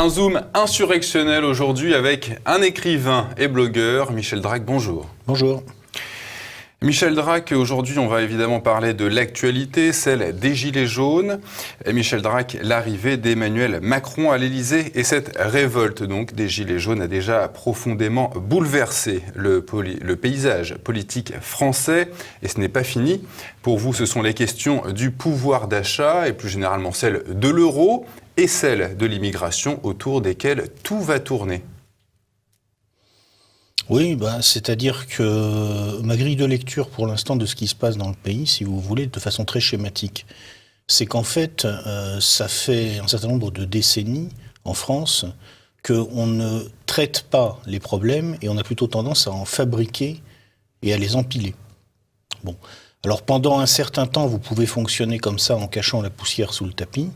Un zoom insurrectionnel aujourd'hui avec un écrivain et blogueur, Michel Drac, bonjour. Bonjour. Michel Drac, aujourd'hui on va évidemment parler de l'actualité, celle des Gilets jaunes. Et Michel Drac, l'arrivée d'Emmanuel Macron à l'Élysée et cette révolte donc des Gilets jaunes a déjà profondément bouleversé le paysage politique français. Et ce n'est pas fini. Pour vous, ce sont les questions du pouvoir d'achat et plus généralement celles de l'euro et celles de l'immigration autour desquelles tout va tourner. Oui, c'est-à-dire que ma grille de lecture pour l'instant de ce qui se passe dans le pays, si vous voulez, de façon très schématique, c'est qu'en fait, ça fait un certain nombre de décennies en France qu'on ne traite pas les problèmes et on a plutôt tendance à en fabriquer et à les empiler. Bon. Alors pendant un certain temps, vous pouvez fonctionner comme ça en cachant la poussière sous le tapis,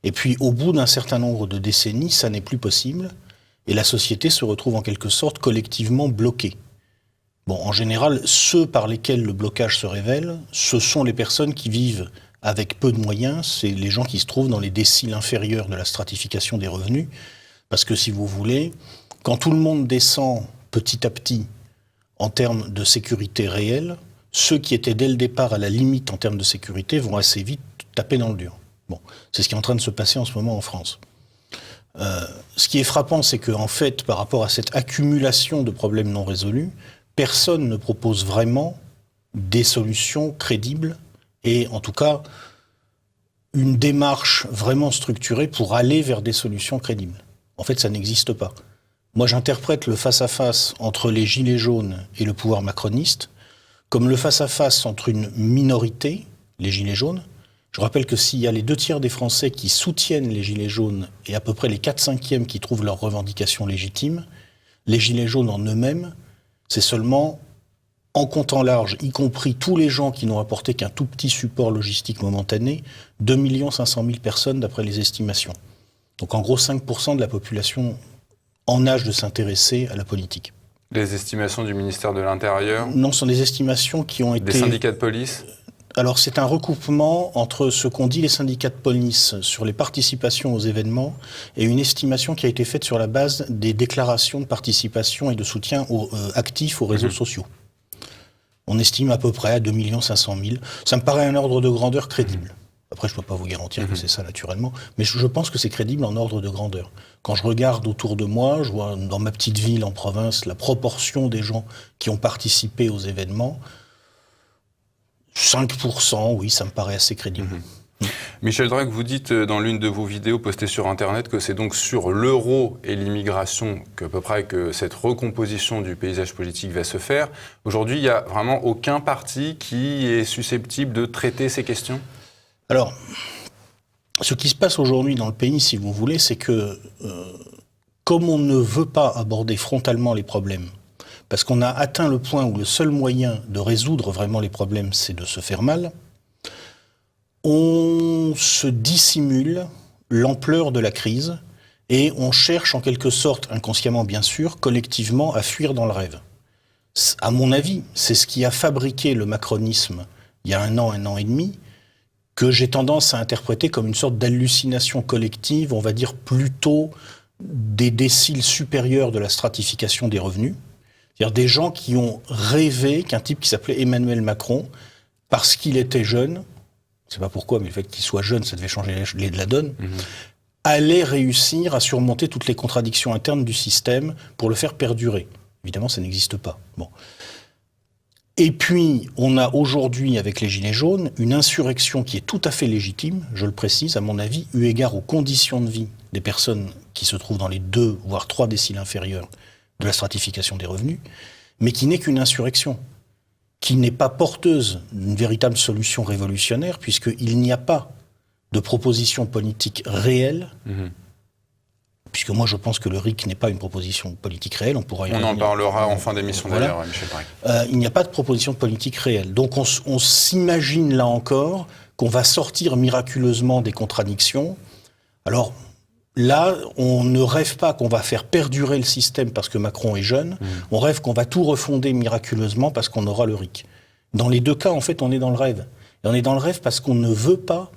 et puis au bout d'un certain nombre de décennies, ça n'est plus possible. Et la société se retrouve en quelque sorte collectivement bloquée. Bon, en général, ceux par lesquels le blocage se révèle, ce sont les personnes qui vivent avec peu de moyens, c'est les gens qui se trouvent dans les déciles inférieurs de la stratification des revenus, parce que si vous voulez, quand tout le monde descend petit à petit en termes de sécurité réelle, ceux qui étaient dès le départ à la limite en termes de sécurité vont assez vite taper dans le dur. Bon, c'est ce qui est en train de se passer en ce moment en France. Ce qui est frappant, c'est qu'en fait, par rapport à cette accumulation de problèmes non résolus, personne ne propose vraiment des solutions crédibles et, en tout cas, une démarche vraiment structurée pour aller vers des solutions crédibles. En fait, ça n'existe pas. Moi, j'interprète le face-à-face entre les Gilets jaunes et le pouvoir macroniste comme le face-à-face entre une minorité, les Gilets jaunes. Je rappelle que s'il y a les 2/3 des Français qui soutiennent les Gilets jaunes et à peu près les 4/5 qui trouvent leurs revendications légitimes, les Gilets jaunes en eux-mêmes, c'est seulement, en comptant large, y compris tous les gens qui n'ont apporté qu'un tout petit support logistique momentané, 2 500 000 personnes d'après les estimations. Donc en gros 5% de la population en âge de s'intéresser à la politique. Les estimations du ministère de l'Intérieur? Non, ce sont des estimations qui ont été... Des syndicats de police? Alors c'est un recoupement entre ce qu'ont dit les syndicats de police sur les participations aux événements et une estimation qui a été faite sur la base des déclarations de participation et de soutien actifs aux réseaux sociaux. On estime à peu près à 2 500 000. Ça me paraît un ordre de grandeur crédible. Après, je ne peux pas vous garantir que c'est ça naturellement, mais je pense que c'est crédible en ordre de grandeur. Quand je regarde autour de moi, je vois dans ma petite ville en province la proportion des gens qui ont participé aux événements. 5%, oui, ça me paraît assez crédible. Michel Drac, vous dites dans l'une de vos vidéos postées sur Internet que c'est donc sur l'euro et l'immigration qu'à peu près que cette recomposition du paysage politique va se faire. Aujourd'hui, il n'y a vraiment aucun parti qui est susceptible de traiter ces questions? Alors, ce qui se passe aujourd'hui dans le pays, si vous voulez, c'est que comme on ne veut pas aborder frontalement les problèmes, parce qu'on a atteint le point où le seul moyen de résoudre vraiment les problèmes, c'est de se faire mal, on se dissimule l'ampleur de la crise et on cherche en quelque sorte, inconsciemment bien sûr, collectivement à fuir dans le rêve. À mon avis, c'est ce qui a fabriqué le macronisme il y a un an et demi, que j'ai tendance à interpréter comme une sorte d'hallucination collective, on va dire plutôt des déciles supérieurs de la stratification des revenus. C'est-à-dire des gens qui ont rêvé qu'un type qui s'appelait Emmanuel Macron, parce qu'il était jeune, je ne sais pas pourquoi, mais le fait qu'il soit jeune, ça devait changer la donne, allait réussir à surmonter toutes les contradictions internes du système pour le faire perdurer. Évidemment, ça n'existe pas. Bon. Et puis, on a aujourd'hui, avec les Gilets jaunes, une insurrection qui est tout à fait légitime, je le précise, à mon avis, eu égard aux conditions de vie des personnes qui se trouvent dans les 2, voire 3 déciles inférieurs de la stratification des revenus, mais qui n'est qu'une insurrection, qui n'est pas porteuse d'une véritable solution révolutionnaire, puisqu'il n'y a pas de proposition politique réelle, puisque moi je pense que le RIC n'est pas une proposition politique réelle, on pourra y revenir. On en parlera en fin d'émission d'ailleurs, Michel Drac. Il n'y a pas de proposition politique réelle, donc on s'imagine là encore qu'on va sortir miraculeusement des contradictions. Alors, là, on ne rêve pas qu'on va faire perdurer le système parce que Macron est jeune. On rêve qu'on va tout refonder miraculeusement parce qu'on aura le RIC. Dans les deux cas, en fait, on est dans le rêve. Et on est dans le rêve parce qu'on ne veut pas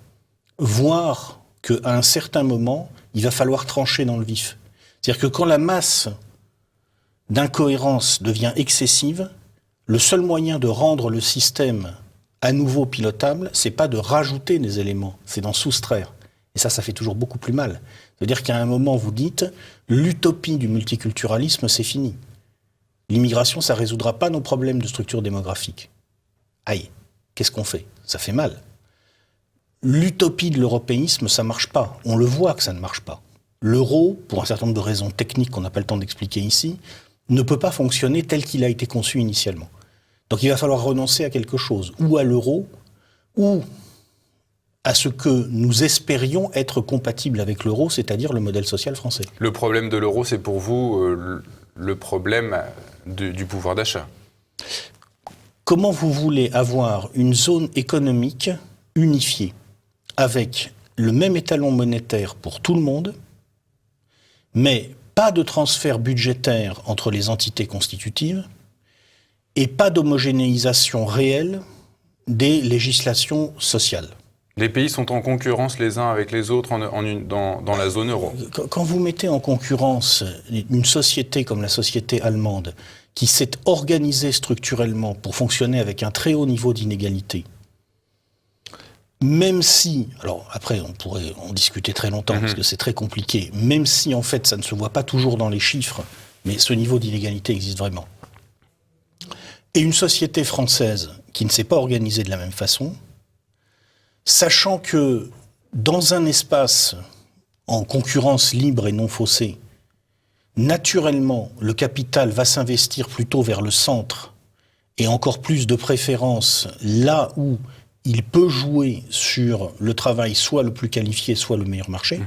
voir qu'à un certain moment, il va falloir trancher dans le vif. C'est-à-dire que quand la masse d'incohérence devient excessive, le seul moyen de rendre le système à nouveau pilotable, c'est pas de rajouter des éléments, c'est d'en soustraire. Et ça fait toujours beaucoup plus mal. C'est-à-dire qu'à un moment, vous dites, l'utopie du multiculturalisme, c'est fini. L'immigration, ça résoudra pas nos problèmes de structure démographique. Aïe, qu'est-ce qu'on fait? Ça fait mal. L'utopie de l'européisme, ça marche pas. On le voit que ça ne marche pas. L'euro, pour un certain nombre de raisons techniques qu'on n'a pas le temps d'expliquer ici, ne peut pas fonctionner tel qu'il a été conçu initialement. Donc il va falloir renoncer à quelque chose, ou à l'euro, ou à ce que nous espérions être compatible avec l'euro, c'est-à-dire le modèle social français. Le problème de l'euro, c'est pour vous le problème du pouvoir d'achat. Comment vous voulez avoir une zone économique unifiée, avec le même étalon monétaire pour tout le monde, mais pas de transfert budgétaire entre les entités constitutives et pas d'homogénéisation réelle des législations sociales? Les pays sont en concurrence les uns avec les autres dans la zone euro. Quand vous mettez en concurrence une société comme la société allemande, qui s'est organisée structurellement pour fonctionner avec un très haut niveau d'inégalité, même si, alors après on pourrait en discuter très longtemps parce que c'est très compliqué, même si en fait ça ne se voit pas toujours dans les chiffres, mais ce niveau d'inégalité existe vraiment. Et une société française qui ne s'est pas organisée de la même façon, sachant que dans un espace en concurrence libre et non faussée, naturellement, le capital va s'investir plutôt vers le centre et encore plus de préférence là où il peut jouer sur le travail soit le plus qualifié, soit le meilleur marché.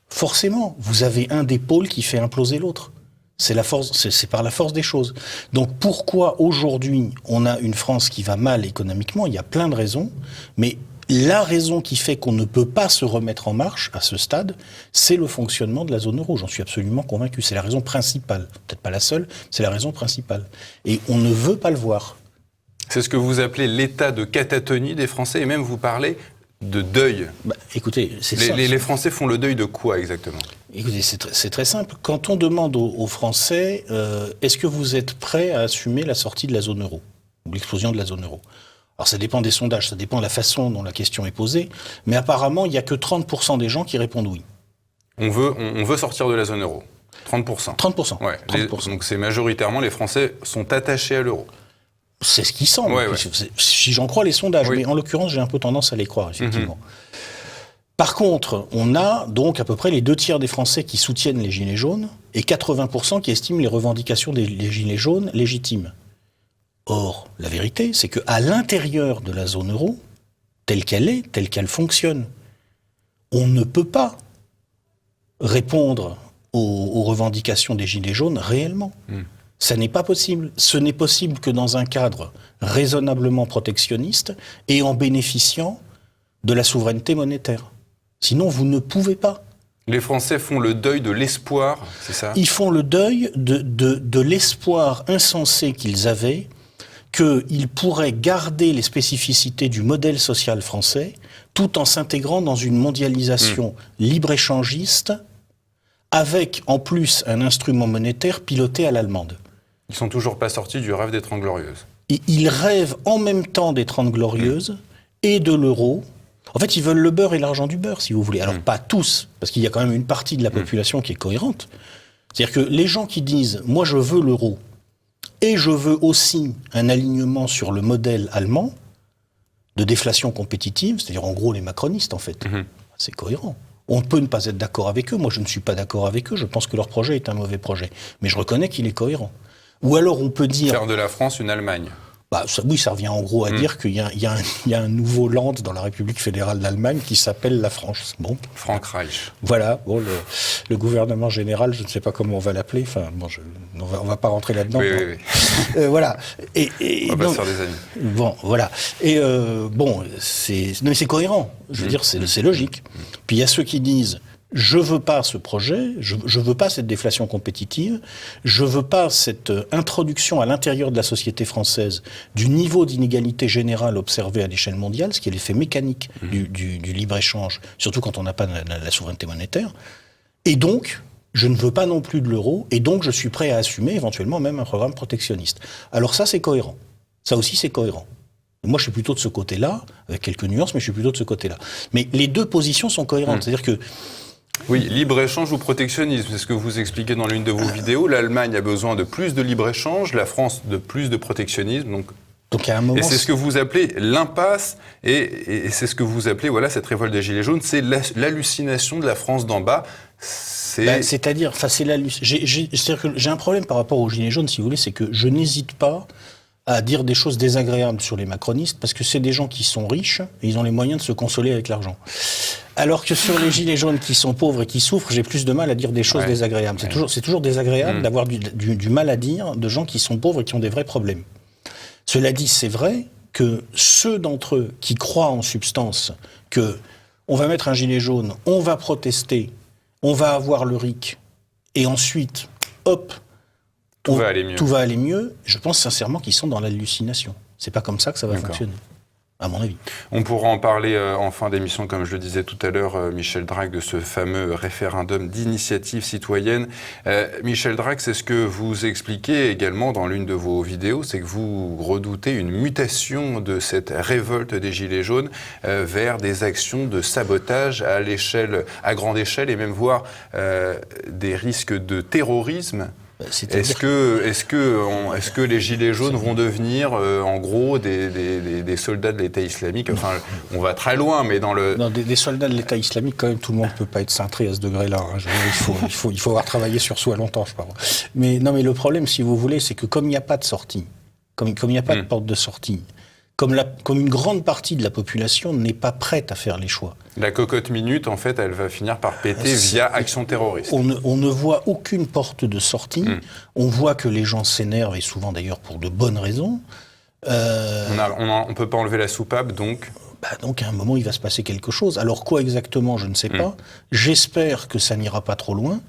Forcément, vous avez un des pôles qui fait imploser l'autre. C'est par la force des choses. Donc pourquoi aujourd'hui on a une France qui va mal économiquement? Il y a plein de raisons, mais la raison qui fait qu'on ne peut pas se remettre en marche à ce stade, c'est le fonctionnement de la zone euro. J'en suis absolument convaincu. C'est la raison principale. Peut-être pas la seule, c'est la raison principale. Et on ne veut pas le voir. C'est ce que vous appelez l'état de catatonie des Français, et même vous parlez de deuil. Écoutez, c'est les Français font le deuil de quoi exactement? Écoutez, c'est très simple. Quand on demande aux Français, est-ce que vous êtes prêts à assumer la sortie de la zone euro, ou l'explosion de la zone euro? Alors ça dépend des sondages, ça dépend de la façon dont la question est posée, mais apparemment, il n'y a que 30% des gens qui répondent oui. On veut sortir de la zone euro. 30%. 30%. Ouais. 30%. Donc c'est majoritairement, les Français sont attachés à l'euro. C'est ce qui semble, si j'en crois les sondages, mais en l'occurrence, j'ai un peu tendance à les croire, effectivement. Par contre, on a donc à peu près les 2/3 des Français qui soutiennent les Gilets jaunes et 80% qui estiment les revendications des Gilets jaunes légitimes. Or, la vérité, c'est qu'à l'intérieur de la zone euro, telle qu'elle est, telle qu'elle fonctionne, on ne peut pas répondre aux revendications des Gilets jaunes réellement. Ça n'est pas possible. Ce n'est possible que dans un cadre raisonnablement protectionniste et en bénéficiant de la souveraineté monétaire. Sinon, vous ne pouvez pas. Les Français font le deuil de l'espoir, c'est ça? Ils font le deuil de l'espoir insensé qu'ils avaient qu'ils pourraient garder les spécificités du modèle social français tout en s'intégrant dans une mondialisation libre-échangiste avec, en plus, un instrument monétaire piloté à l'allemande. Ils sont toujours pas sortis du rêve des 30 Glorieuses. Et ils rêvent en même temps des 30 Glorieuses et de l'euro. En fait, ils veulent le beurre et l'argent du beurre, si vous voulez. Alors, pas tous, parce qu'il y a quand même une partie de la population qui est cohérente. C'est-à-dire que les gens qui disent « moi, je veux l'euro et je veux aussi un alignement sur le modèle allemand de déflation compétitive », c'est-à-dire en gros les macronistes, en fait. C'est cohérent. On peut ne pas être d'accord avec eux. Moi, je ne suis pas d'accord avec eux. Je pense que leur projet est un mauvais projet. Mais je reconnais qu'il est cohérent. Ou alors on peut dire... Faire de la France une Allemagne. Oui, ça revient en gros à dire qu'il y a un nouveau land dans la République fédérale d'Allemagne qui s'appelle la France. Bon. Frankreich. Voilà. Bon, le gouvernement général, je ne sais pas comment on va l'appeler. Enfin, bon, on va pas rentrer là-dedans. Oui. Voilà. On va pas se faire des amis. Bon, voilà. Et mais c'est cohérent. Je veux dire, c'est logique. Puis il y a ceux qui disent je veux pas ce projet, je veux pas cette déflation compétitive, je veux pas cette introduction à l'intérieur de la société française du niveau d'inégalité générale observé à l'échelle mondiale, ce qui est l'effet mécanique du libre-échange, surtout quand on n'a pas la souveraineté monétaire. Et donc, je ne veux pas non plus de l'euro, et donc je suis prêt à assumer éventuellement même un programme protectionniste. Alors ça, c'est cohérent. Ça aussi, c'est cohérent. Moi, je suis plutôt de ce côté-là, avec quelques nuances, mais je suis plutôt de ce côté-là. Mais les deux positions sont cohérentes. C'est-à-dire que oui, libre-échange ou protectionnisme, c'est ce que vous expliquez dans l'une de vos vidéos. L'Allemagne a besoin de plus de libre-échange, la France de plus de protectionnisme. Donc à un moment, et c'est ce que vous appelez l'impasse, et c'est ce que vous appelez, voilà, cette révolte des Gilets jaunes, c'est l'hallucination de la France d'en bas. C'est-à-dire que j'ai un problème par rapport aux Gilets jaunes, si vous voulez, c'est que je n'hésite pas à dire des choses désagréables sur les macronistes, parce que c'est des gens qui sont riches, et ils ont les moyens de se consoler avec l'argent. Alors que sur les Gilets jaunes qui sont pauvres et qui souffrent, j'ai plus de mal à dire des choses désagréables. C'est toujours désagréable d'avoir du mal à dire de gens qui sont pauvres et qui ont des vrais problèmes. Cela dit, c'est vrai que ceux d'entre eux qui croient en substance que on va mettre un gilet jaune, on va protester, on va avoir le RIC, et ensuite, hop, tout va aller mieux, je pense sincèrement qu'ils sont dans l'hallucination. C'est pas comme ça que ça va fonctionner, à mon avis. On pourra en parler en fin d'émission, comme je le disais tout à l'heure, Michel Drac, de ce fameux référendum d'initiative citoyenne. Michel Drac, c'est ce que vous expliquez également dans l'une de vos vidéos, c'est que vous redoutez une mutation de cette révolte des Gilets jaunes vers des actions de sabotage à grande échelle, et même voire des risques de terrorisme. Est-ce que les Gilets jaunes vont devenir, en gros, des soldats de l'État islamique? Enfin, on va très loin, mais dans le... Non, des soldats de l'État islamique, quand même, tout le monde ne peut pas être cintré à ce degré-là. Hein. Il faut avoir travaillé sur soi longtemps, je crois. Mais le problème, si vous voulez, c'est que comme il n'y a pas de sortie, comme il n'y a pas de porte de sortie, comme une grande partie de la population n'est pas prête à faire les choix. La cocotte minute, en fait, elle va finir par péter via action terroriste. On ne voit aucune porte de sortie. On voit que les gens s'énervent, et souvent d'ailleurs pour de bonnes raisons. On ne peut pas enlever la soupape, donc... Donc à un moment, il va se passer quelque chose. Alors quoi exactement, je ne sais pas. J'espère que ça n'ira pas trop loin.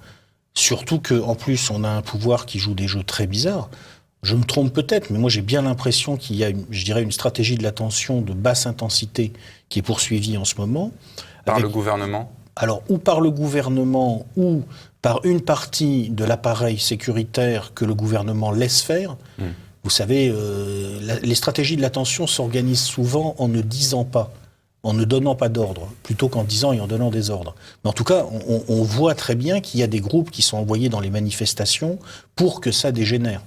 Surtout qu'en plus, on a un pouvoir qui joue des jeux très bizarres. Je me trompe peut-être, mais moi j'ai bien l'impression qu'il y a une stratégie de l'attention de basse intensité qui est poursuivie en ce moment. Par le gouvernement ? Alors, ou par le gouvernement, ou par une partie de l'appareil sécuritaire que le gouvernement laisse faire. Vous savez, les stratégies de l'attention s'organisent souvent en ne disant pas, en ne donnant pas d'ordre, plutôt qu'en disant et en donnant des ordres. Mais en tout cas, on voit très bien qu'il y a des groupes qui sont envoyés dans les manifestations pour que ça dégénère.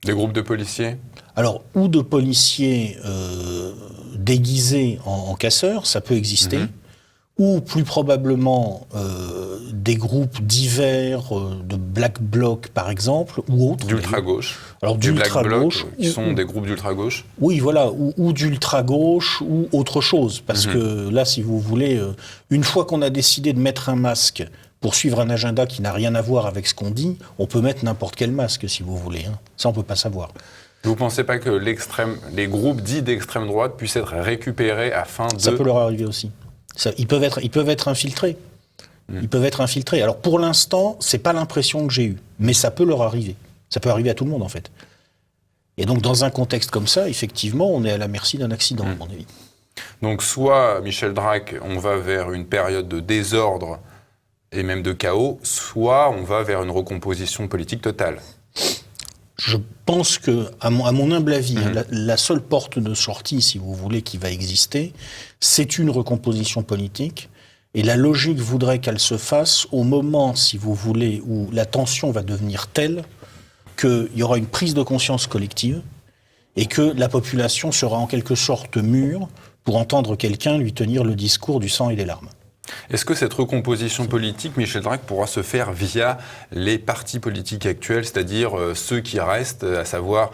Des groupes de policiers ? Alors, ou de policiers déguisés en casseurs, ça peut exister, ou plus probablement des groupes divers, de Black Bloc par exemple, ou autres. D'ultra-gauche. Alors d'ultra-gauche. Qui sont des groupes d'ultra-gauche. Oui, voilà, ou d'ultra-gauche, ou autre chose. Parce que là, si vous voulez, une fois qu'on a décidé de mettre un masque pour suivre un agenda qui n'a rien à voir avec ce qu'on dit, on peut mettre n'importe quel masque, si vous voulez. Hein. Ça, on ne peut pas savoir. Vous ne pensez pas que les groupes dits d'extrême droite puissent être récupérés afin de... Ça peut leur arriver aussi. Ils peuvent être infiltrés. Ils peuvent être infiltrés. Alors, pour l'instant, ce n'est pas l'impression que j'ai eue. Mais ça peut leur arriver. Ça peut arriver à tout le monde, en fait. Et donc, dans un contexte comme ça, effectivement, on est à la merci d'un accident, à mon avis. Donc, soit, Michel Drac, on va vers une période de désordre et même de chaos, soit on va vers une recomposition politique totale. Je pense que, à mon humble avis, la seule porte de sortie, si vous voulez, qui va exister, c'est une recomposition politique. Et la logique voudrait qu'elle se fasse au moment, si vous voulez, où la tension va devenir telle qu'il y aura une prise de conscience collective et que la population sera en quelque sorte mûre pour entendre quelqu'un lui tenir le discours du sang et des larmes. Est-ce que cette recomposition politique, Michel Drac, pourra se faire via les partis politiques actuels, c'est-à-dire ceux qui restent, à savoir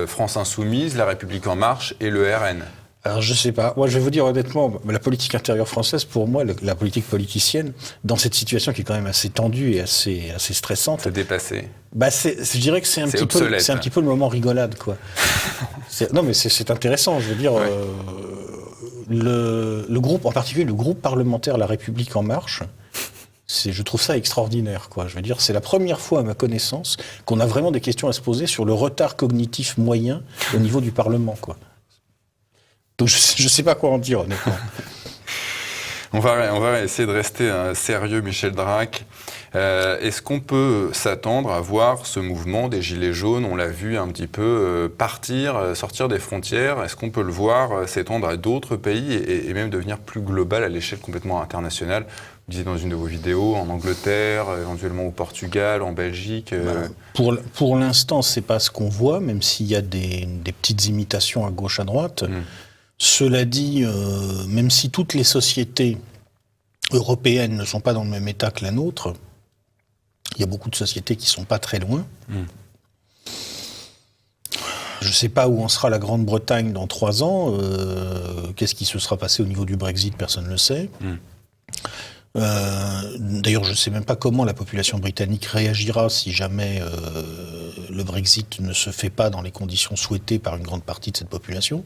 France Insoumise, La République En Marche et le RN ? Alors je sais pas. Moi je vais vous dire honnêtement, la politique intérieure française, pour moi, la politique politicienne, dans cette situation qui est quand même assez tendue et assez stressante... C'est dépassé. Je dirais que c'est un petit peu le moment rigolade, quoi. Non mais c'est intéressant, je veux dire... Ouais. Le groupe, en particulier le groupe parlementaire La République En Marche, Je trouve ça extraordinaire, quoi. Je veux dire, c'est la première fois, à ma connaissance, qu'on a vraiment des questions à se poser sur le retard cognitif moyen au niveau du Parlement, quoi. Donc je ne sais pas quoi en dire, honnêtement. On va essayer de rester sérieux, Michel Drac. Est-ce qu'on peut s'attendre à voir ce mouvement des Gilets jaunes, on l'a vu un petit peu sortir des frontières? Est-ce qu'on peut le voir s'étendre à d'autres pays et même devenir plus global à l'échelle complètement internationale? Vous disiez dans une de vos vidéos, en Angleterre, éventuellement au Portugal, en Belgique. Pour l'instant, c'est pas ce qu'on voit, même s'il y a des petites imitations à gauche, à droite. Cela dit, même si toutes les sociétés européennes ne sont pas dans le même état que la nôtre, il y a beaucoup de sociétés qui ne sont pas très loin. Je ne sais pas où en sera la Grande-Bretagne dans 3 ans. Qu'est-ce qui se sera passé au niveau du Brexit, personne ne le sait. D'ailleurs, je ne sais même pas comment la population britannique réagira si jamais le Brexit ne se fait pas dans les conditions souhaitées par une grande partie de cette population.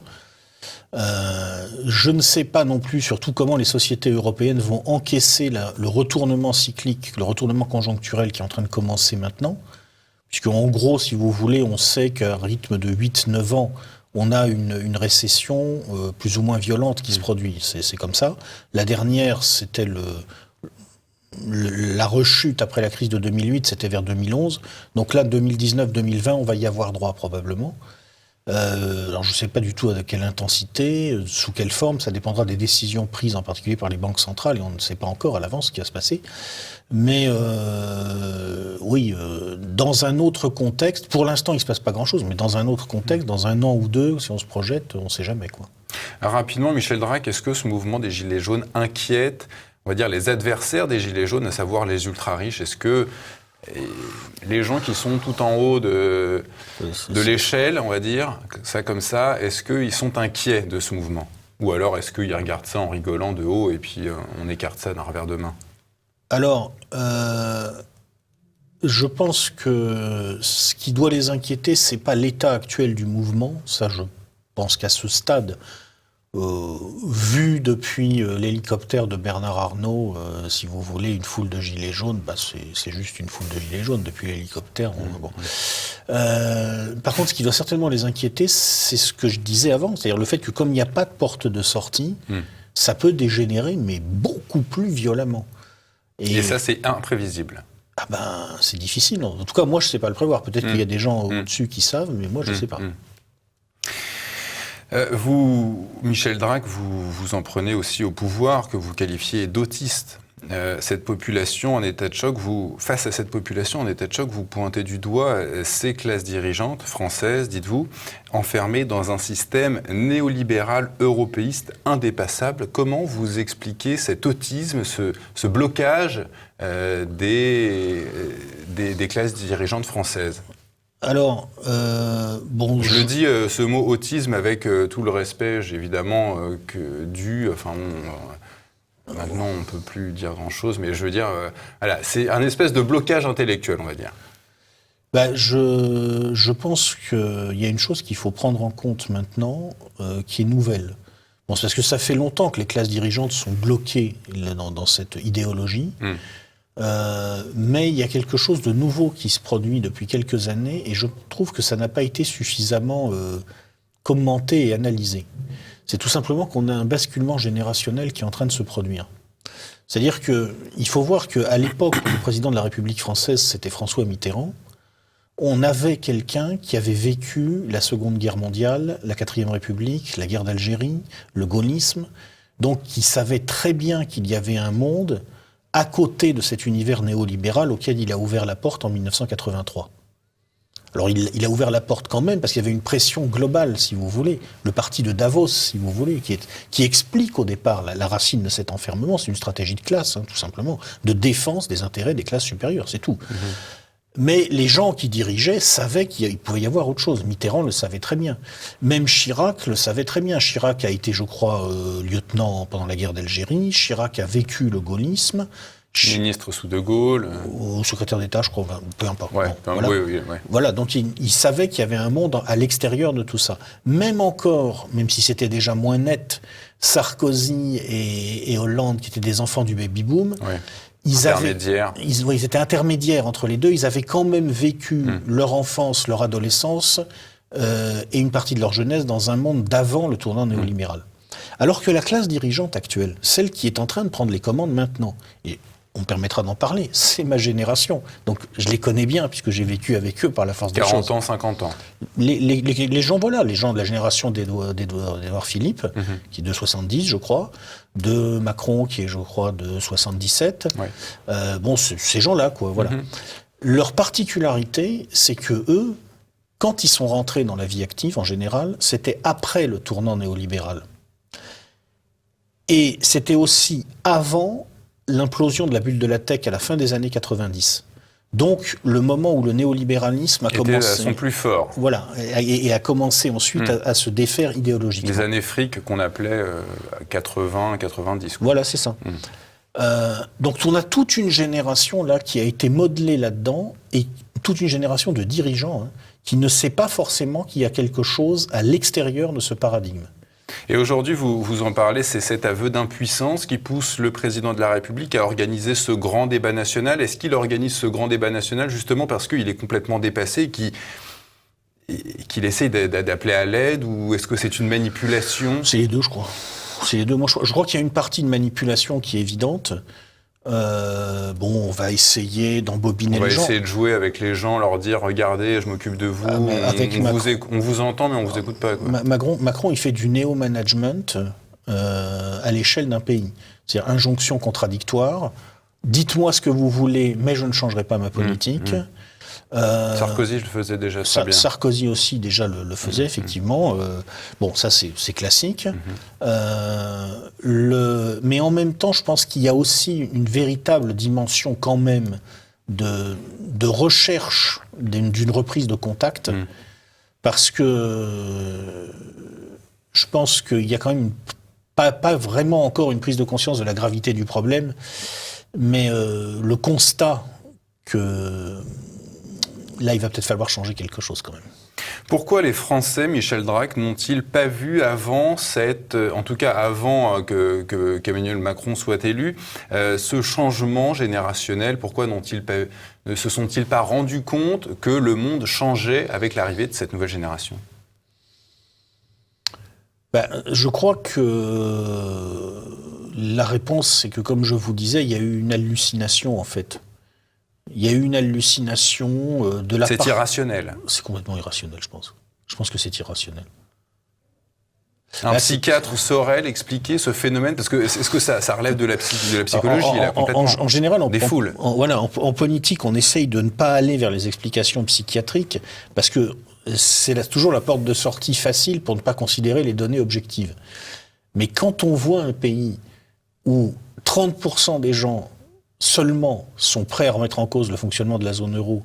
Je ne sais pas non plus surtout comment les sociétés européennes vont encaisser le retournement cyclique, le retournement conjoncturel qui est en train de commencer maintenant, puisque en gros, si vous voulez, on sait qu'à un rythme de 8-9 ans, on a une récession plus ou moins violente qui se produit. C'est comme ça. La dernière, c'était la rechute après la crise de 2008, c'était vers 2011. Donc là, 2019-2020, on va y avoir droit probablement. Alors je ne sais pas du tout à quelle intensité, sous quelle forme, ça dépendra des décisions prises en particulier par les banques centrales et on ne sait pas encore à l'avance ce qui va se passer. Mais oui, dans un autre contexte, pour l'instant il ne se passe pas grand-chose, mais dans un autre contexte, dans 1 an ou 2, si on se projette, on ne sait jamais, quoi. Alors, rapidement, Michel Drac, est-ce que ce mouvement des Gilets jaunes inquiète, on va dire, les adversaires des Gilets jaunes, à savoir les ultra-riches? Est-ce que les gens qui sont tout en haut de l'échelle, on va dire, ça comme ça, est-ce qu'ils sont inquiets de ce mouvement? Ou alors est-ce qu'ils regardent ça en rigolant de haut et puis on écarte ça d'un revers de main? Alors, je pense que ce qui doit les inquiéter, c'est pas l'état actuel du mouvement. Ça, je pense qu'à ce stade, vu depuis l'hélicoptère de Bernard Arnault, si vous voulez, une foule de gilets jaunes, bah c'est juste une foule de gilets jaunes. Depuis l'hélicoptère, bon. Par contre, ce qui doit certainement les inquiéter, c'est ce que je disais avant, c'est-à-dire le fait que comme il n'y a pas de porte de sortie, ça peut dégénérer, mais beaucoup plus violemment. Et ça, c'est imprévisible. Ah ben, c'est difficile. En tout cas, moi, je ne sais pas le prévoir. Peut-être qu'il y a des gens au-dessus qui savent, mais moi, je ne sais pas. Vous, Michel Drac, vous en prenez aussi au pouvoir que vous qualifiez d'autiste. Cette population en état de choc, face à cette population en état de choc, vous pointez du doigt ces classes dirigeantes françaises, dites-vous, enfermées dans un système néolibéral européiste indépassable. Comment vous expliquez cet autisme, ce blocage des classes dirigeantes françaises? Alors, bon... Je le dis, ce mot autisme, avec tout le respect, évidemment, maintenant, on ne peut plus dire grand-chose, mais je veux dire, voilà, c'est un espèce de blocage intellectuel, on va dire. Bah, je pense qu'il y a une chose qu'il faut prendre en compte maintenant, qui est nouvelle. Bon, c'est parce que ça fait longtemps que les classes dirigeantes sont bloquées dans cette idéologie. Mais il y a quelque chose de nouveau qui se produit depuis quelques années et je trouve que ça n'a pas été suffisamment commenté et analysé. C'est tout simplement qu'on a un basculement générationnel qui est en train de se produire. C'est-à-dire qu'il faut voir qu'à l'époque où le président de la République française, c'était François Mitterrand, on avait quelqu'un qui avait vécu la Seconde Guerre mondiale, la Quatrième République, la guerre d'Algérie, le gaullisme, donc qui savait très bien qu'il y avait un monde à côté de cet univers néolibéral auquel il a ouvert la porte en 1983. Alors il a ouvert la porte quand même parce qu'il y avait une pression globale, si vous voulez, le parti de Davos, si vous voulez, qui explique au départ la racine de cet enfermement. C'est une stratégie de classe, tout simplement, de défense des intérêts des classes supérieures, c'est tout. Mais les gens qui dirigeaient savaient qu'il pouvait y avoir autre chose. Mitterrand le savait très bien. Même Chirac le savait très bien. Chirac a été, je crois, lieutenant pendant la guerre d'Algérie. Chirac a vécu le gaullisme. Ministre sous De Gaulle. Au secrétaire d'État, je crois, peu importe. Ouais, bon, voilà. Oui. Voilà, donc il savait qu'il y avait un monde à l'extérieur de tout ça. Même encore, même si c'était déjà moins net, Sarkozy et Hollande, qui étaient des enfants du baby-boom, ils étaient intermédiaires entre les deux. Ils avaient quand même vécu leur enfance, leur adolescence et une partie de leur jeunesse dans un monde d'avant le tournant néolibéral. Alors que la classe dirigeante actuelle, celle qui est en train de prendre les commandes maintenant, et on me permettra d'en parler, c'est ma génération. Donc je les connais bien puisque j'ai vécu avec eux par la force des choses. 40 ans, 50 ans. Les gens, voilà, les gens de la génération d'Édouard Philippe, qui est de 70, je crois, de Macron, qui est, je crois, de 77. Ouais. Ces gens-là, quoi, voilà. Leur particularité, c'est que eux, quand ils sont rentrés dans la vie active, en général, c'était après le tournant néolibéral. Et c'était aussi avant l'implosion de la bulle de la tech à la fin des années 90. Donc, le moment où le néolibéralisme a commencé... Était à son plus fort. Voilà, et a commencé ensuite à se défaire idéologiquement. Les années fric qu'on appelait 80, 90. Quoi. Voilà, c'est ça. Donc, on a toute une génération là qui a été modelée là-dedans, et toute une génération de dirigeants qui ne sait pas forcément qu'il y a quelque chose à l'extérieur de ce paradigme. Et aujourd'hui, vous en parlez, c'est cet aveu d'impuissance qui pousse le président de la République à organiser ce grand débat national. Est-ce qu'il organise ce grand débat national justement parce qu'il est complètement dépassé et qu'il essaye d'appeler à l'aide, ou est-ce que c'est une manipulation ? C'est les deux, je crois. C'est les deux. Moi, je crois qu'il y a une partie de manipulation qui est évidente. On va essayer d'embobiner les gens. On va essayer de jouer avec les gens, leur dire « Regardez, je m'occupe de vous, on vous entend, mais on ne vous écoute pas. » Macron, il fait du néo-management à l'échelle d'un pays. C'est-à-dire injonction contradictoire. Dites-moi ce que vous voulez, mais je ne changerai pas ma politique. Sarkozy le faisait déjà très bien. Sarkozy aussi déjà le faisait, effectivement. Ça c'est classique. Mais en même temps, je pense qu'il y a aussi une véritable dimension quand même de recherche d'une reprise de contact. Parce que je pense qu'il y a quand même pas vraiment encore une prise de conscience de la gravité du problème, mais le constat que... Là, il va peut-être falloir changer quelque chose quand même. Pourquoi les Français, Michel Drac, n'ont-ils pas vu avant en tout cas avant qu'Emmanuel Macron soit élu, ce changement générationnel? Pourquoi ne se sont-ils pas rendus compte que le monde changeait avec l'arrivée de cette nouvelle génération? Je crois que la réponse, c'est que, comme je vous disais, il y a eu une hallucination, en fait. Il y a eu une hallucination de la part... C'est irrationnel. C'est complètement irrationnel, je pense. Je pense que c'est irrationnel. Un psychiatre saurait l'expliquer, ce phénomène? Parce que est-ce que ça relève de la psychologie en général, des foules. En politique, on essaye de ne pas aller vers les explications psychiatriques parce que c'est toujours la porte de sortie facile pour ne pas considérer les données objectives. Mais quand on voit un pays où 30% des gens seulement sont prêts à remettre en cause le fonctionnement de la zone euro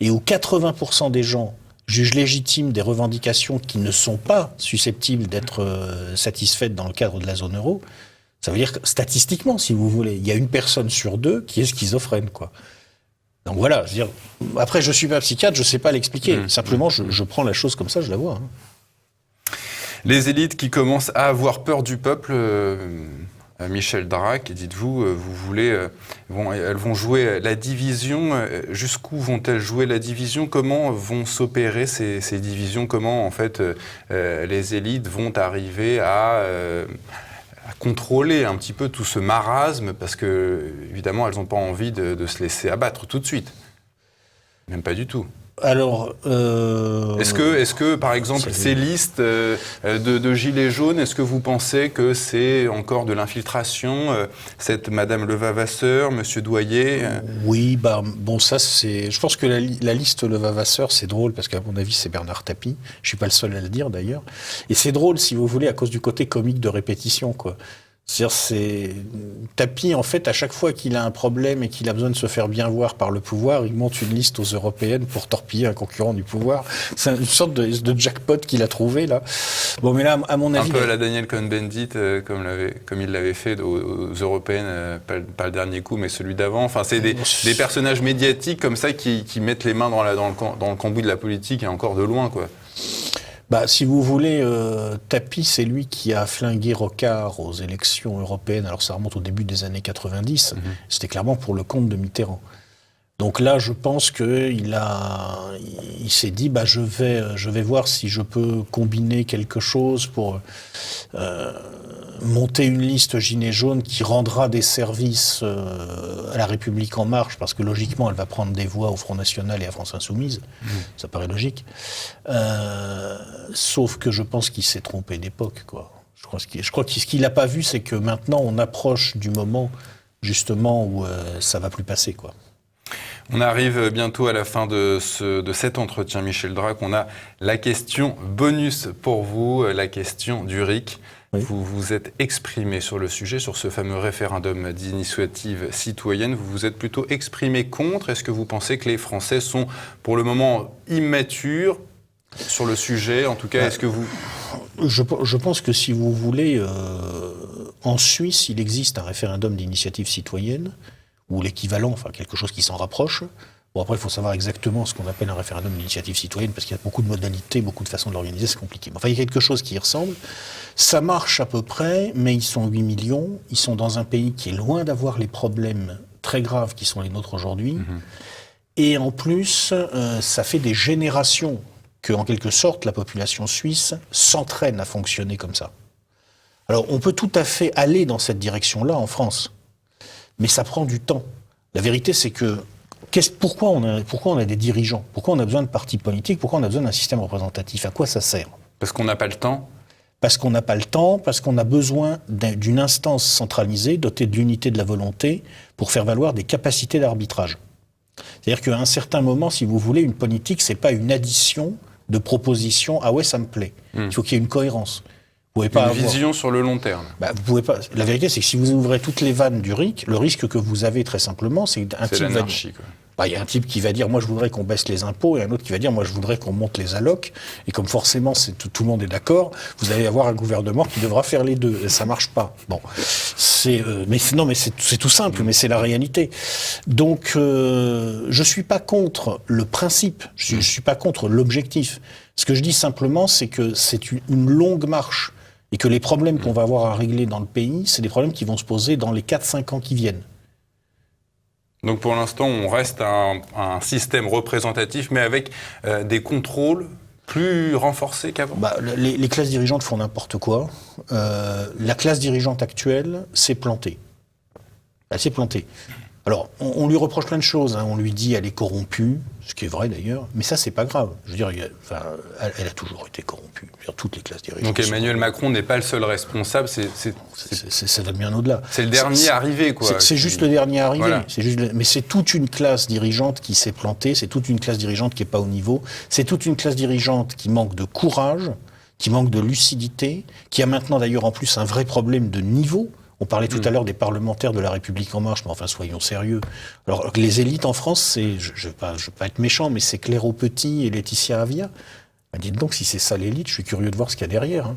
et où 80% des gens jugent légitimes des revendications qui ne sont pas susceptibles d'être satisfaites dans le cadre de la zone euro, ça veut dire que statistiquement, si vous voulez, il y a une personne sur deux qui est schizophrène, quoi. Donc voilà, je veux dire, après je suis pas psychiatre, je sais pas l'expliquer. Simplement, je prends la chose comme ça, je la vois. Les élites qui commencent à avoir peur du peuple... Michel Drac, dites-vous, elles vont jouer la division. Jusqu'où vont-elles jouer la division? Comment vont s'opérer ces divisions? Comment, en fait, les élites vont arriver à contrôler un petit peu tout ce marasme? Parce que, évidemment, elles n'ont pas envie de se laisser abattre tout de suite. Même pas du tout. Alors, est-ce que, par exemple, ces listes de gilets jaunes, est-ce que vous pensez que c'est encore de l'infiltration, cette Madame Levavasseur, Monsieur Doyer? Oui, ça c'est. Je pense que la liste Levavasseur, c'est drôle parce qu'à mon avis, c'est Bernard Tapie. Je suis pas le seul à le dire d'ailleurs. Et c'est drôle, si vous voulez, à cause du côté comique de répétition, quoi. C'est Tapie, en fait, à chaque fois qu'il a un problème et qu'il a besoin de se faire bien voir par le pouvoir, il monte une liste aux européennes pour torpiller un concurrent du pouvoir. C'est une sorte de jackpot qu'il a trouvé, là. Bon, mais là, à mon avis... Un peu à la Daniel Cohn-Bendit, comme il l'avait fait aux européennes, pas le dernier coup, mais celui d'avant. Enfin, c'est des personnages médiatiques comme ça qui mettent les mains dans le cambouis de la politique et encore de loin, quoi. Si vous voulez, Tapi, c'est lui qui a flingué Rocard aux élections européennes. Alors ça remonte au début des années 90. C'était clairement pour le compte de Mitterrand. Donc là, je pense qu'il s'est dit, je vais voir si je peux combiner quelque chose pour monter une liste Gilets jaunes qui rendra des services à la République En Marche, parce que logiquement, elle va prendre des voix au Front National et à France Insoumise. Ça paraît logique. Sauf que je pense qu'il s'est trompé d'époque, quoi. Je crois que ce qu'il n'a pas vu, c'est que maintenant, on approche du moment, justement, où ça va plus passer, quoi. On arrive bientôt à la fin de cet entretien, Michel Drac. On a la question bonus pour vous, la question du RIC. Oui. Vous vous êtes exprimé sur le sujet, sur ce fameux référendum d'initiative citoyenne. Vous vous êtes plutôt exprimé contre. Est-ce que vous pensez que les Français sont pour le moment immatures sur le sujet? En tout cas, est-ce que vous... Je pense que si vous voulez, en Suisse, il existe un référendum d'initiative citoyenne, ou l'équivalent, enfin quelque chose qui s'en rapproche. Bon, après, il faut savoir exactement ce qu'on appelle un référendum d'initiative citoyenne, parce qu'il y a beaucoup de modalités, beaucoup de façons de l'organiser, c'est compliqué. Enfin, il y a quelque chose qui y ressemble. Ça marche à peu près, mais ils sont 8 millions. Ils sont dans un pays qui est loin d'avoir les problèmes très graves qui sont les nôtres aujourd'hui. Et en plus, ça fait des générations que, en quelque sorte, la population suisse s'entraîne à fonctionner comme ça. Alors, on peut tout à fait aller dans cette direction-là en France. Mais ça prend du temps. La vérité, c'est que pourquoi on a des dirigeants? Pourquoi on a besoin de partis politiques? Pourquoi on a besoin d'un système représentatif? À quoi ça sert? Parce qu'on n'a pas le temps? Parce qu'on n'a pas le temps, parce qu'on a besoin d'une instance centralisée, dotée de l'unité de la volonté, pour faire valoir des capacités d'arbitrage. C'est-à-dire qu'à un certain moment, si vous voulez, une politique, c'est pas une addition de propositions. Ah ouais, ça me plaît. Il faut qu'il y ait une cohérence. Une vision sur le long terme. Vous pouvez pas. La vérité, c'est que si vous ouvrez toutes les vannes du RIC, le risque que vous avez très simplement, c'est un type l'anarchie, quoi. Il y a un type qui va dire, moi je voudrais qu'on baisse les impôts, et un autre qui va dire, moi je voudrais qu'on monte les allocs, et comme forcément tout le monde est d'accord, vous allez avoir un gouvernement qui devra faire les deux, et ça marche pas. Bon, c'est tout simple, mais c'est la réalité. Donc, je suis pas contre le principe, je suis pas contre l'objectif. Ce que je dis simplement, c'est que c'est une longue marche. Et que les problèmes qu'on va avoir à régler dans le pays, c'est des problèmes qui vont se poser dans les 4-5 ans qui viennent. Donc pour l'instant, on reste à un système représentatif, mais avec des contrôles plus renforcés qu'avant. Les classes dirigeantes font n'importe quoi. La classe dirigeante actuelle s'est plantée. Elle s'est plantée. Alors, on lui reproche plein de choses. On lui dit elle est corrompue, ce qui est vrai d'ailleurs, mais ça, c'est pas grave. Je veux dire, elle a toujours été corrompue. Je veux dire, toutes les classes dirigeantes. Donc Emmanuel Macron n'est pas le seul responsable, ça va bien au-delà. C'est le dernier arrivé, quoi. C'est juste le dernier arrivé. Voilà. Mais c'est toute une classe dirigeante qui s'est plantée, c'est toute une classe dirigeante qui n'est pas au niveau, c'est toute une classe dirigeante qui manque de courage, qui manque de lucidité, qui a maintenant d'ailleurs en plus un vrai problème de niveau. On parlait tout à l'heure des parlementaires de la République En Marche, mais enfin, soyons sérieux. Alors, les élites en France, je veux pas être méchant, mais c'est Claire Aupetit et Laetitia Avia. Dites donc, si c'est ça l'élite, je suis curieux de voir ce qu'il y a derrière.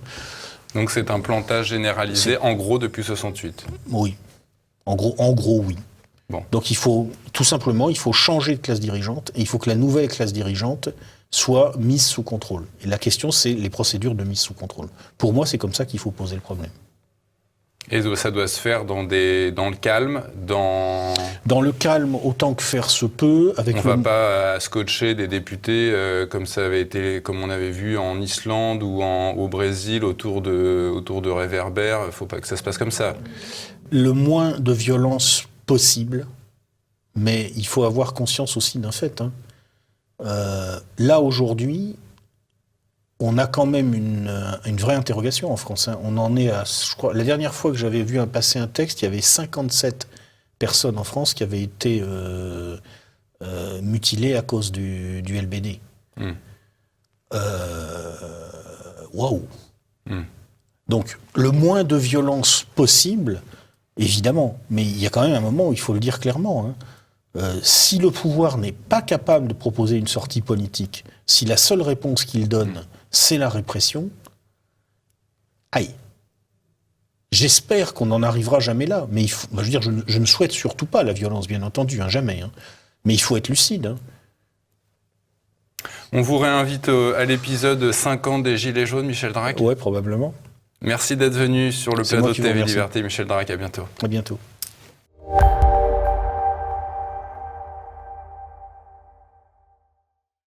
Donc c'est un plantage généralisé, en gros, depuis 68. Oui. En gros, oui. Bon. Donc il faut changer de classe dirigeante, et il faut que la nouvelle classe dirigeante soit mise sous contrôle. Et la question, c'est les procédures de mise sous contrôle. Pour moi, c'est comme ça qu'il faut poser le problème. Et ça doit se faire dans le calme, Dans le calme autant que faire se peut. On ne va pas scotcher des députés comme on avait vu en Islande ou au Brésil autour de réverbères. Il ne faut pas que ça se passe comme ça. Le moins de violence possible, mais il faut avoir conscience aussi d'un fait. Là, aujourd'hui, on a quand même une vraie interrogation en France. On en est à, je crois, la dernière fois que j'avais vu passer un texte, il y avait 57 personnes en France qui avaient été mutilées à cause du LBD. Waouh. Donc, le moins de violence possible, évidemment, mais il y a quand même un moment où il faut le dire clairement. Si le pouvoir n'est pas capable de proposer une sortie politique, si la seule réponse qu'il donne, c'est la répression, aïe. J'espère qu'on n'en arrivera jamais là, mais je ne souhaite surtout pas la violence, bien entendu, jamais. Mais il faut être lucide. On vous réinvite à l'épisode 5 ans des Gilets jaunes, Michel Drac. Ouais, probablement. Merci d'être venu sur le plateau de qui vous TV remercie. Liberté, Michel Drac, à bientôt. À bientôt.